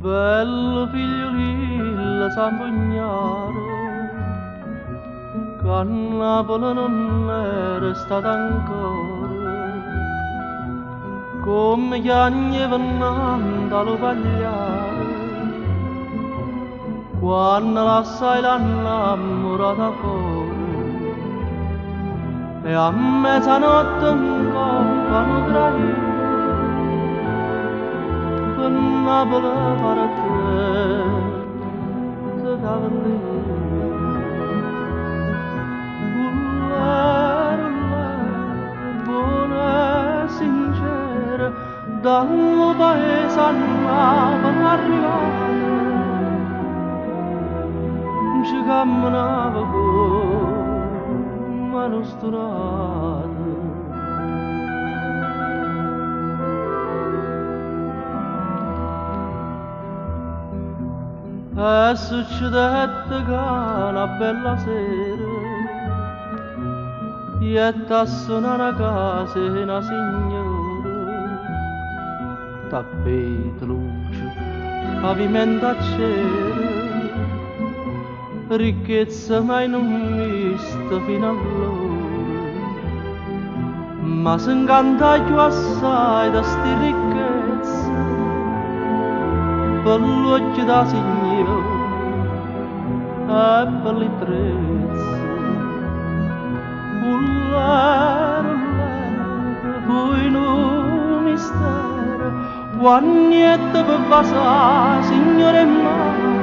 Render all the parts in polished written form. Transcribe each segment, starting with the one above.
Bello figliolillo s'ampugnare, che a Napoli non era stata ancora, come gli anni vennando allo pagliare, quando l'assai l'annamorata fuori, e a mezzanotte in compano traì, per Napoli fare te dava lì. Buona e sincera, dal paese andavano arrivare, ci camminava come mano sturata. E succedette che una bella sera ietta a suonare a casa una signora, tappeti, luce, pavimento a cera, ricchezza mai non vista fino allora, ma s'incanta più assai da sti ricchezze, per l'occhio da signora e per l'intrezza. Ullare, poi un mistero, quagnette per passare, signore mare,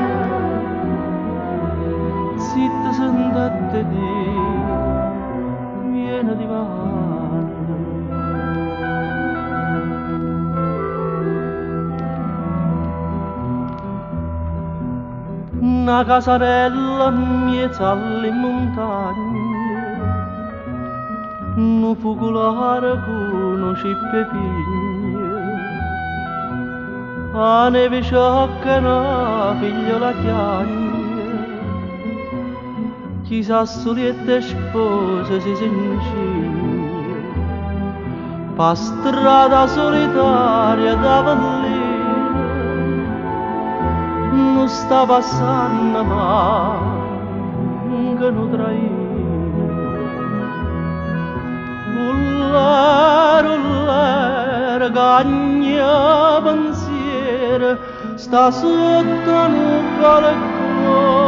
zitta sentette di, viene di mare. Una casarella in mezzo alle montagne, un focolare con un cippe pigne, a neve sciocca una figliola chiagna, chissà soliette spose si sincigna, pa strada solitaria da vallina, non sta passando mai che non traina. Ullare, cagna pensiero, sta sotto un balcone.